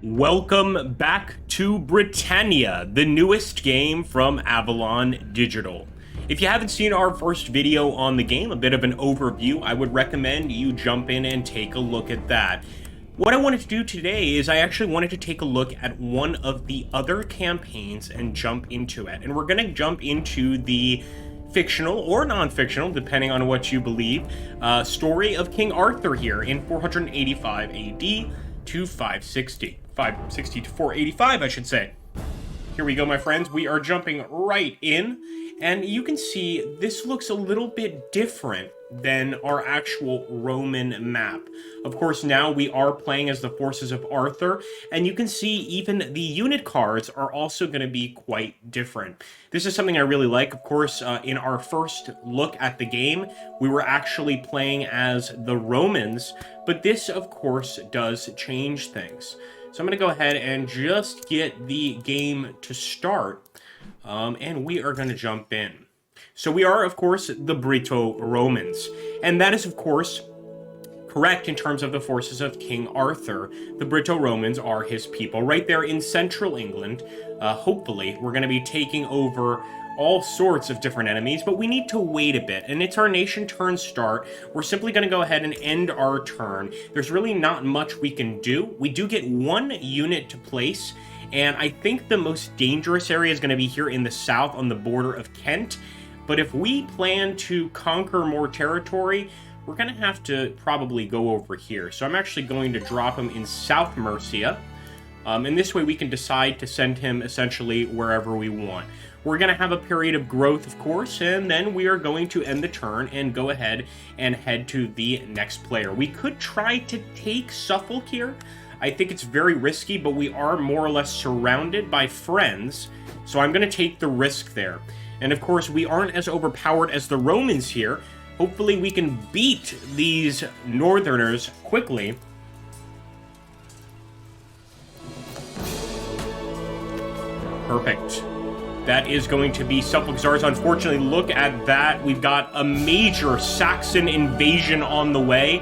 Welcome back to Britannia, the newest game from Avalon Digital. If you haven't seen our first video on the game, a bit of an overview, I would recommend you jump in and take a look at that. What I wanted to do today is I actually wanted to take a look at one of the other campaigns and jump into it. And we're going to jump into the fictional or non-fictional, depending on what you believe, story of King Arthur here in 485 AD to 560 to 485, I should say. Here we go, my friends. We are jumping right in, and you can see this looks a little bit different than our actual Roman map. Of course, now we are playing as the forces of Arthur, and you can see even the unit cards are also going to be quite different. This is something I really like. Of course, in our first look at the game, we were actually playing as the Romans, but this, of course, does change things. So I'm going to go ahead and just get the game to start, and we are going to jump in. So we are, of course, the Brito-Romans, and that is, of course, correct in terms of the forces of King Arthur. The Brito-Romans are his people right there in central England. Hopefully, we're going to be taking over all sorts of different enemies, but we need to wait a bit, and it's our nation turn start. We're simply going to go ahead and end our turn. There's really not much we can do. We do get one unit to place, and I think the most dangerous area is going to be here in the south on the border of Kent. But if we plan to conquer more territory, we're going to have to probably go over here. So I'm actually going to drop him in South Mercia. And this way we can decide to send him essentially wherever we want. We're going to have a period of growth, of course, and then we are going to end the turn and go ahead and head to the next player. We could try to take Suffolk here. I think it's very risky, but we are more or less surrounded by friends. So I'm going to take the risk there. And of course, we aren't as overpowered as the Romans here. Hopefully we can beat these northerners quickly. Perfect. That is going to be Suffolk Czars. Unfortunately, look at that. We've got a major Saxon invasion on the way.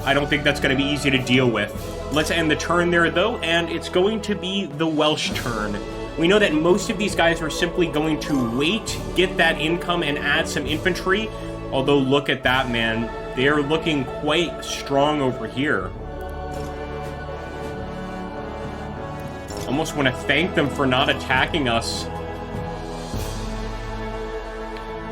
I don't think that's going to be easy to deal with. Let's end the turn there, though, and it's going to be the Welsh turn. We know that most of these guys are simply going to wait, get that income, and add some infantry. Although, look at that, man. They're looking quite strong over here. Almost want to thank them for not attacking us.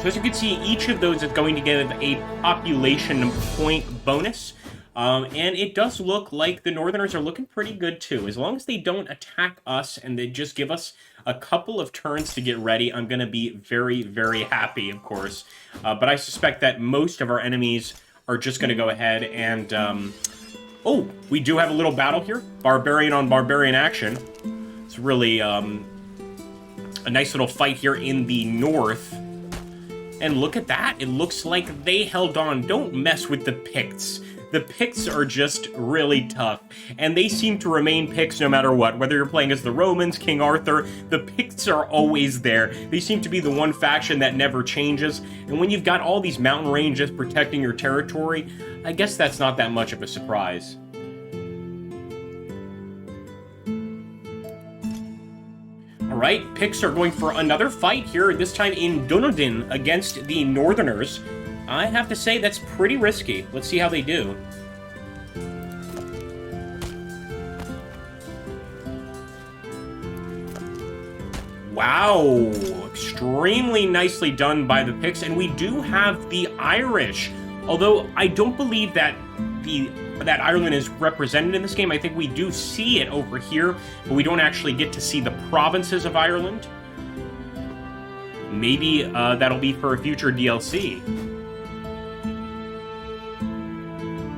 So as you can see, each of those is going to give a population point bonus. And it does look like the Northerners are looking pretty good, too. As long as they don't attack us and they just give us a couple of turns to get ready, I'm going to be very, very happy, of course. But I suspect that most of our enemies are just going to go ahead and... Oh, we do have a little battle here. Barbarian on barbarian action. It's really a nice little fight here in the north. And look at that. It looks like they held on. Don't mess with the Picts. The Picts are just really tough, and they seem to remain Picts no matter what. Whether you're playing as the Romans, King Arthur, the Picts are always there. They seem to be the one faction that never changes, and when you've got all these mountain ranges protecting your territory, I guess that's not that much of a surprise. Alright, Picts are going for another fight here, this time in Dunedin against the Northerners. I have to say, that's pretty risky. Let's see how they do. Wow! Extremely nicely done by the Picts, and we do have the Irish. Although, I don't believe that that Ireland is represented in this game. I think we do see it over here, but we don't actually get to see the provinces of Ireland. Maybe that'll be for a future DLC.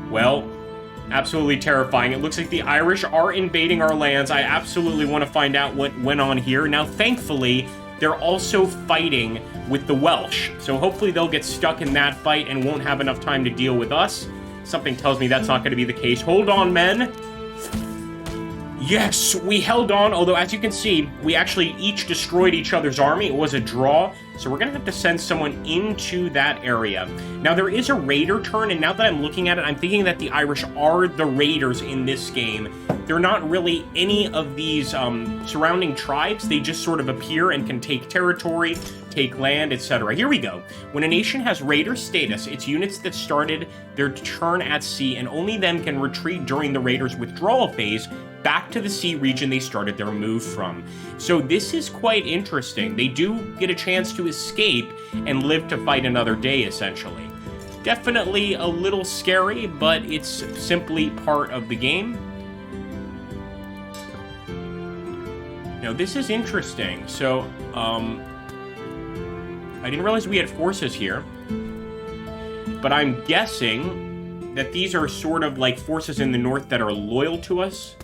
Well, absolutely terrifying. It looks like the Irish are invading our lands. I absolutely want to find out what went on here. Now, thankfully, they're also fighting with the Welsh. So hopefully they'll get stuck in that fight and won't have enough time to deal with us. Something tells me that's not going to be the case. Hold on, men. Yes, we held on, although as you can see, we actually each destroyed each other's army. It was a draw, So we're going to have to send someone into that area. Now, there is a raider turn, and now that I'm looking at it, I'm thinking that the Irish are the raiders in this game. They're not really any of these surrounding tribes. They just sort of appear and can take territory, take land, etc. Here we go. When a nation has raider status, its units that started their turn at sea and only then can retreat during the raiders' withdrawal phase back to the sea region they started their move from. So this is quite interesting. They do get a chance to escape and live to fight another day, essentially. Definitely a little scary, but it's simply part of the game. Now, this is interesting. So, I didn't realize we had forces here, but I'm guessing that these are sort of like forces in the north that are loyal to us.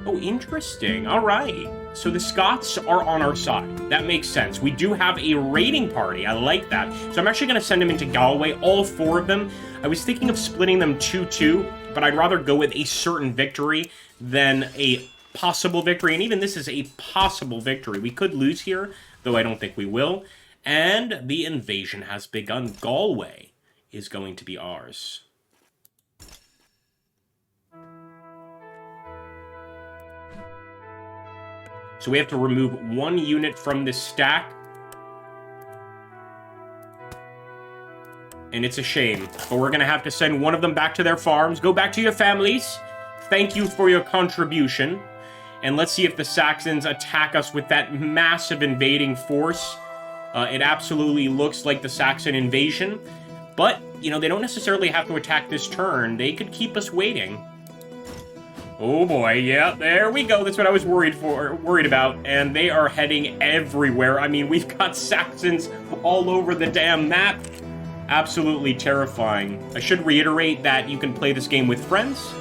Oh, interesting. All right. So the Scots are on our side. That makes sense. We do have a raiding party. I like that. So I'm actually going to send them into Galway, all 4 of them. I was thinking of splitting them 2-2, but I'd rather go with a certain victory than a possible victory. And even this is a possible victory. We could lose here, though I don't think we will. And the invasion has begun. Galway is going to be ours. So we have to remove 1 unit from this stack. And it's a shame, but we're going to have to send one of them back to their farms. Go back to your families. Thank you for your contribution. And let's see if the Saxons attack us with that massive invading force. It absolutely looks like the Saxon invasion. But, you know, they don't necessarily have to attack this turn. They could keep us waiting. Oh boy, yeah, there we go. That's what I was worried about. And they are heading everywhere. I mean, we've got Saxons all over the damn map. Absolutely terrifying. I should reiterate that you can play this game with friends.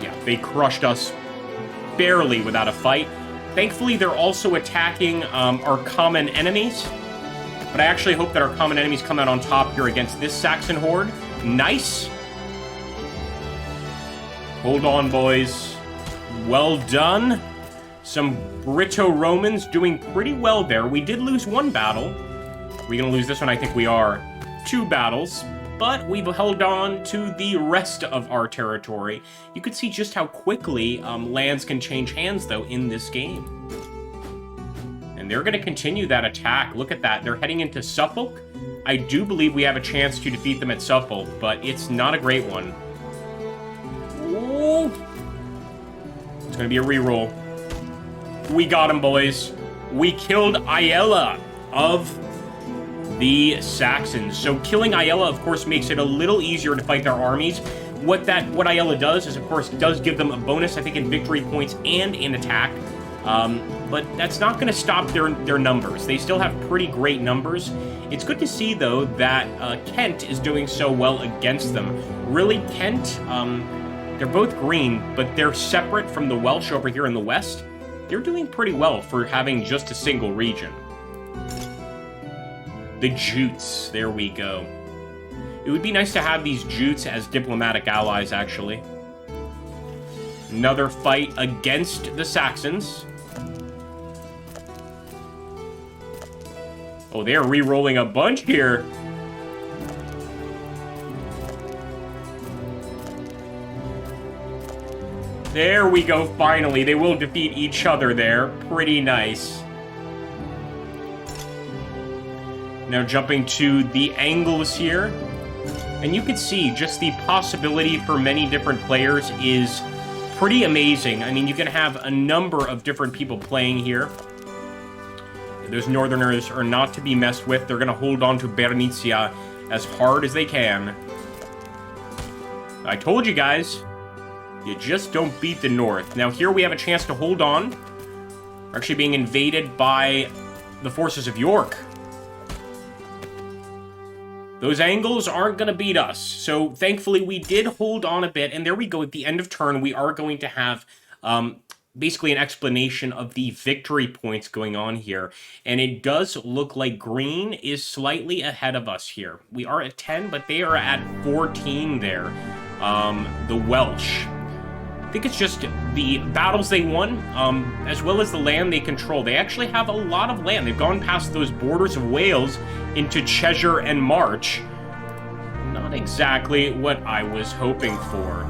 Yeah, they crushed us barely without a fight. Thankfully, they're also attacking our common enemies. But I actually hope that our common enemies come out on top here against this Saxon horde. Nice. Hold on, boys. Well done. Some Brito-Romans doing pretty well there. We did lose 1 battle. Are we going to lose this one? I think we are. 2 battles. But we've held on to the rest of our territory. You could see just how quickly lands can change hands, though, in this game. And they're going to continue that attack. Look at that. They're heading into Suffolk. I do believe we have a chance to defeat them at Suffolk, but it's not a great one. Ooh. It's going to be a reroll. We got him, boys. We killed Ayala of the Saxons. So killing Ayala, of course, makes it a little easier to fight their armies. What Ayala does is, of course, does give them a bonus, I think, in victory points and in attack. But that's not going to stop their numbers. They still have pretty great numbers. It's good to see, though, that Kent is doing so well against them. Really, Kent, they're both green, but they're separate from the Welsh over here in the west. They're doing pretty well for having just a single region. The Jutes, there we go. It would be nice to have these Jutes as diplomatic allies, actually. Another fight against the Saxons. Oh, they're re-rolling a bunch here. There we go, finally. They will defeat each other there. Pretty nice. Now jumping to the Angles here. And you can see just the possibility for many different players is pretty amazing. I mean, you can have a number of different people playing here. Those Northerners are not to be messed with. They're going to hold on to Bernicia as hard as they can. I told you guys, you just don't beat the North. Now here we have a chance to hold on. We're actually being invaded by the forces of York. Those Angles aren't going to beat us. So thankfully we did hold on a bit. And there we go. At the end of turn, we are going to have basically an explanation of the victory points going on here. And it does look like green is slightly ahead of us here. We are at 10, but they are at 14 there. The Welsh. I think it's just the battles they won, as well as the land they control. They actually have a lot of land. They've gone past those borders of Wales into Cheshire and March. Not exactly what I was hoping for.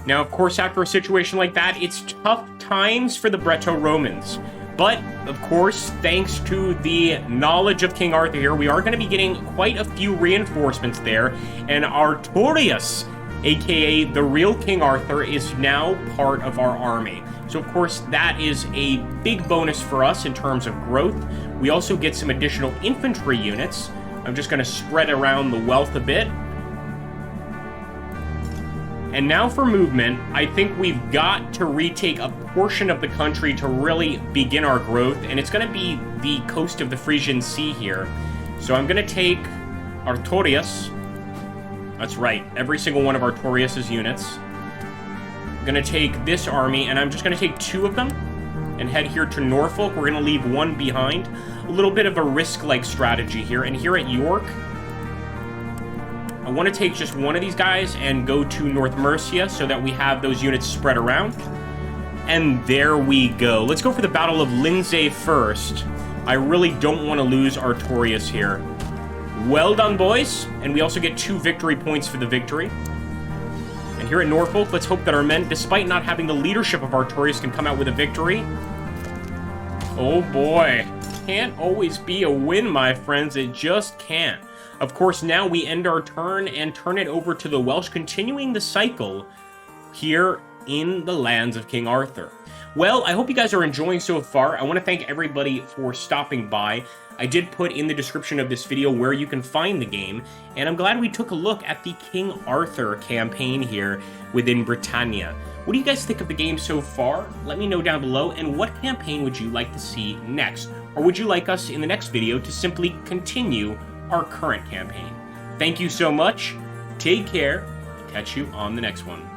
Now, of course, after a situation like that, it's tough times for the Breto-Romans. But, of course, thanks to the knowledge of King Arthur here, we are going to be getting quite a few reinforcements there. And Artorius, aka the real King Arthur, is now part of our army. So, of course, that is a big bonus for us in terms of growth. We also get some additional infantry units. I'm just going to spread around the wealth a bit. And now for movement, I think we've got to retake a portion of the country to really begin our growth, and it's going to be the coast of the Frisian Sea here. So I'm going to take Artorius. That's right, every single one of Artorius' units. I'm going to take this army, and I'm just going to take 2 of them and head here to Norfolk. We're going to leave 1 behind. A little bit of a risk-like strategy here. And here at York, I want to take just 1 of these guys and go to North Mercia so that we have those units spread around. And there we go. Let's go for the Battle of Lindsay first. I really don't want to lose Artorius here. Well done, boys. And we also get 2 victory points for the victory. And here at Norfolk, let's hope that our men, despite not having the leadership of Artorius, can come out with a victory. Oh boy. Can't always be a win, my friends. It just can't. Of course, now we end our turn and turn it over to the Welsh, continuing the cycle here in the lands of King Arthur. Well, I hope you guys are enjoying so far. I want to thank everybody for stopping by. I did put in the description of this video where you can find the game, and I'm glad we took a look at the King Arthur campaign here within Britannia. What do you guys think of the game so far? Let me know down below, and what campaign would you like to see next? Or would you like us in the next video to simply continue our current campaign? Thank you so much. Take care. Catch you on the next one.